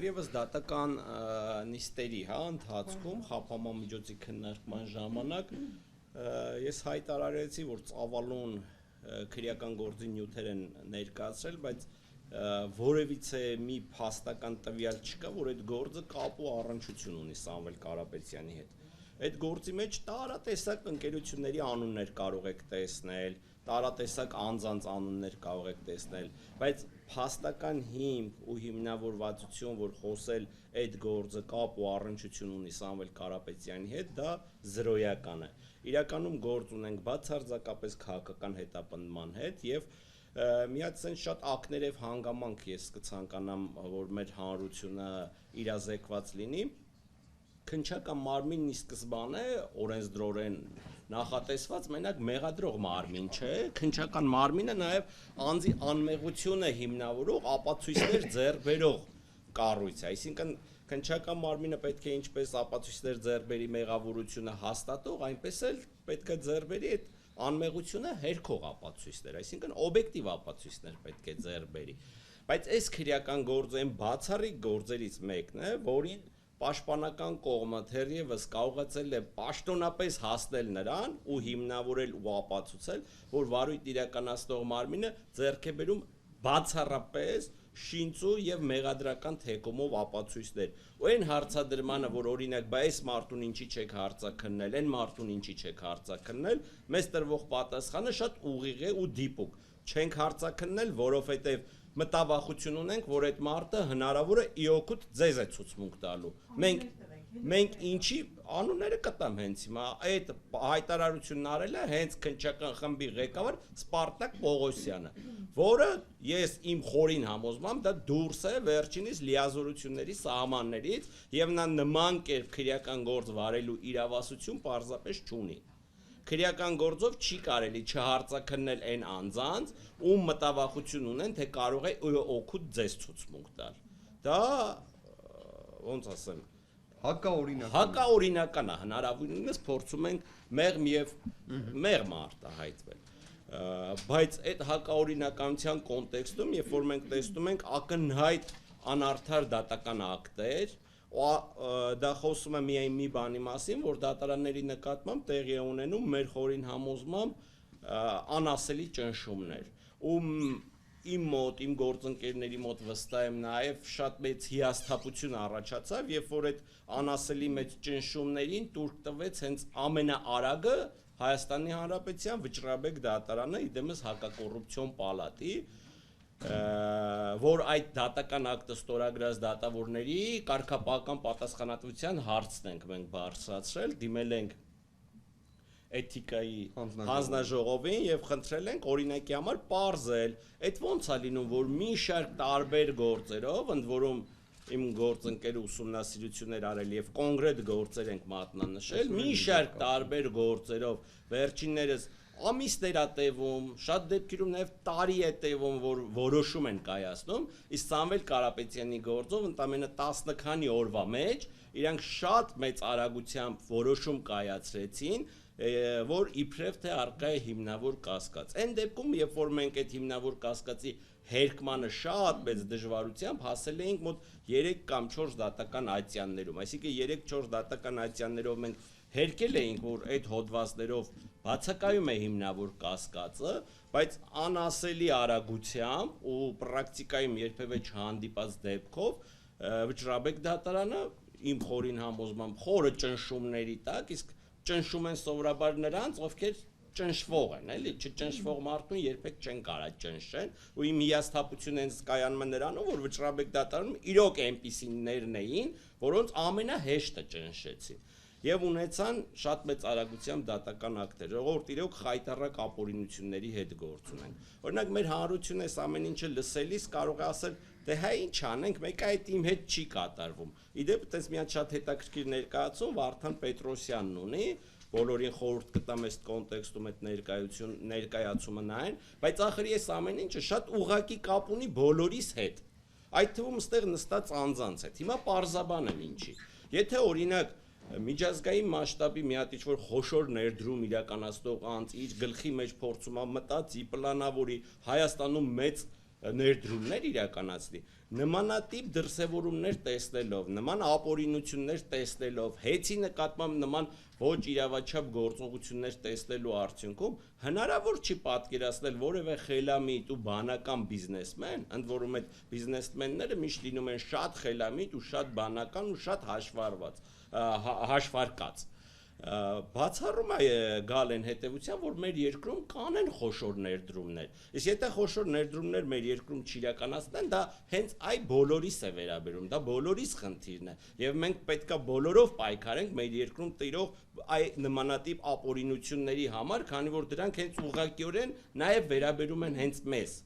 դեռևս դատական նիստերի ընթացքում խափամամիջոցի քննարկման ժամանակ ես հայտարարեցի, որ ծավալուն քրեական գործի նյութեր են ներկայացրել, բայց որևիցե մի փաստական տվյալ չկա, որ այդ գործը կապ ու առնչություն ունի Սամվել Կարապետյանի հետ։ Այդ գործի մեջ տարատեսակ ընկերությունների անուններ կարող եք տեսնել, տարատեսակ անձանց անուններ կարող եք տեսնել, բայց փաստական հիմք ու հիմնավորվածություն, որ խոսել այդ գործը կապ ու առնչություն ունի Սամվել Կարապետյանի հետ, դա զրոյական է։ Իրականում գործ ունենք բացարձակապես քաղաքական հետապնդման հետ եւ մի հատ sense շատ ակներև հանգամանք ես կցանկանամ, որ մեր հանրությունը իրազեկված լինի։ Քննչական մարմինն ի սկզբանե օրենսդրորեն նախատեսված մենակ մեղադրող մարմին չէ, քննչական մարմինը նաև անձի անմեղությունը հիմնավորող ապացույցներ ձեռք բերող կառույց է, այսինքն քննչական մարմինը պետք է ինչպես ապացույցներ ձեռք բերի մեղավորությունը հաստատող, այնպես էլ պետք է ձեռք բերի այդ անմեղությունը հերքող ապացույցներ, այսինքն օբյեկտիվ ապացույցներ պետք է ձեռք բերի։ Բայց այս քրեական գործը այն բացառիկ գործերից մեկն է, որին պաշտպանական կողմը թերևս կարողացել է պաշտոնապես հասնել նրան ու հիմնավորել ու ապացուցել, որ վարույթ իրականացնող մարմինը ձեռք է բերում բացառապես շինծու եւ մեղադրական թեկումով ապացույցներ։ Ու այն հարցադրմանը, որ օրինակ, բա այս մարդուն ինչի չեք հարցաքննել, այն մարդուն ինչի չեք հարցաքննել, մեզ տրվող պատասխանը շատ ուղիղ է ու դիպուկ։ Չենք հարցաքննել, որովհետեւ մտավախություն ունենք, որ այդ մարդը հնարավոր է իօքուտ ձեզ է ցուցմունք տալու։ Մենք ինչի անունները կտամ հենց հիմա, այդ հայտարարությունն արել է հենց քննչական խմբի ղեկավար Սպարտակ Պողոսյանը, որը ես իմ խորին համոզմամբ դա դուրս է վերջինիս լիազորությունների սահմաններից եւ նա նման կերպ քրեական գործ վարելու իրավասություն պարզապես չունի։ Քրեական գործով չի կարելի չհարցաքննել այն անձանց, ում մտավախություն ունեն, թե կարող է օգուտ ձեզ ցուցմունք տալ։ Դա ոնց ասեմ, հակաօրինական է, հնարավորինս փորձում ենք մեղմ եւ մեղմ արտահայտվել։ Բայց այդ հակաօրինականության կոնտեքստում, երբ որ մենք տեսնում ենք ակնհայտ անարդար դատական ակտեր, դա խոսում է միայն մի բանի մասին, որ դատարանների նկատմամբ տեղի է ունենում մեր խորին համոզմամբ անասելի ճնշումներ։ Ու իմ մոտ, իմ գործընկերների մոտ վստահ եմ նաև շատ մեծ հիասթափություն առաջացավ, երբ որ այդ անասելի մեծ ճնշումներին տուրք տվեց հենց ամենաարագը Հայաստանի Հանրապետության Վճռաբեկ դատարանը, իդեմս հակակոռուպցիոն պալատի, որ այդ դատական ակտը ստորագրած դատավորների կարգապահական պատասխանատվության հարցն ենք մենք բարձրացրել, դիմել ենք էթիկայի հանձնաժողովին եւ խնդրել ենք օրինակի համար պարզել, այդ ոնց է լինում, որ մի շարք տարբեր գործերով, ընդ որում իմ գործընկերը ուսումնասիրություններ արել եւ կոնկրետ գործեր ենք մատնանշել, մի շարք տարբեր գործերով վերջիններս ամիսներ է տևում, շատ դեպքերում նաև տարի է տևում, որ որոշում են կայացնում, իսկ Սամվել Կարապետյանի գործով ընդամենը 10 քանի օրվա մեջ իրանք շատ մեծ արագությամբ որոշում կայացրեցին, որ իբրև թե առկա է հիմնավոր կասկած։ Այն դեպքում, երբ որ մենք այդ հիմնավոր կասկածի հերկմանը շատ մեծ դժվարությամբ հասել էինք մոտ 3 կամ 4 դատական ատյաններում, այսինքն 3-4 դատական ատյաններով մենք հերկել էինք, որ այդ հոդվածներով բացակայում է հիմնավոր կասկածը, բայց անասելի արագությամբ ու պրակտիկայում երբևէ չհանդիպած դեպքով Վճռաբեկ դատարանը իմ խորին համոզմամբ խորը ճնշումների տակ, իսկ ճնշում են սովորաբար նրանց, ովքեր ճնշվող են, էլի, չճնշվող մարդուն երբեք չեն կարա ճնշեն, ու իմ հիասթափությունը հենց կայանում է նրանով, որ Վճռաբեկ դատարանում իրոք այնպիսիներն էին, որոնց ամենահեշտը ճնշեցին։ Եվ ունեցան շատ մեծ արագությամբ դատական ակտեր, ժողովուրդ իրոք խայտառակ ապօրինությունների հետ գործ ունենք։ Օրինակ մեր հանրությունը այս ամեն ինչը լսելիս կարող է ասել, դե հա ինչ անենք, մեկը այդ իմ հետ չի կատարվում։ Իդեպ այդպես մի հատ շատ հետաքրքիր ներկայացում Վարդան Պետրոսյանն ունի, բոլորին խորհուրդ կտամ այս կոնտեքստում այդ ներկայացումը նայեն, բայց ախր այս ամեն ինչը շատ ուղղակի կապ ունի բոլորիս հետ։ Այդ թվում ստեղ նստած անձանց հետ։ Հիմա պարզաբան եմ ինչի։ Եթե օրինակ միջազգային մասշտաբի մի հատ ինչ-որ խոշոր ներդրում իրականացնող անձ իր գլխի մեջ փորձում է մտածի, պլանավորի, Հայաստանում մեծ ներդրումներ իրականացնի, նմանատիպ դրսևորումներ տեսնելով, նման ապօրինություններ տեսնելով, հեծի նկատմամբ նման ոչ իրավաչափ գործողություններ տեսնելու արդյունքում հնարավոր չի պատկերացնել որևէ խելամիտ ու բանական բիզնեսմեն, ընդ որում այդ բիզնեսմենները միշտ լինում են շատ խելամիտ ու շատ բանական ու շատ հաշվարկած բացառում է գալ են հետևության, որ մեր երկրում կանեն խոշոր ներդրումներ։ Իսկ եթե խոշոր ներդրումներ մեր երկրում չիրականացնեն, դա հենց այ բոլորիս է վերաբերում, դա բոլորիս խնդիրն է։ Եվ մենք պետքա բոլորով պայքարենք մեր երկրում տիրող այ նմանատիպ ապօրինությունների համար, քանի որ դրանք հենց ուղղակիորեն նաև վերաբերում են հենց մեզ։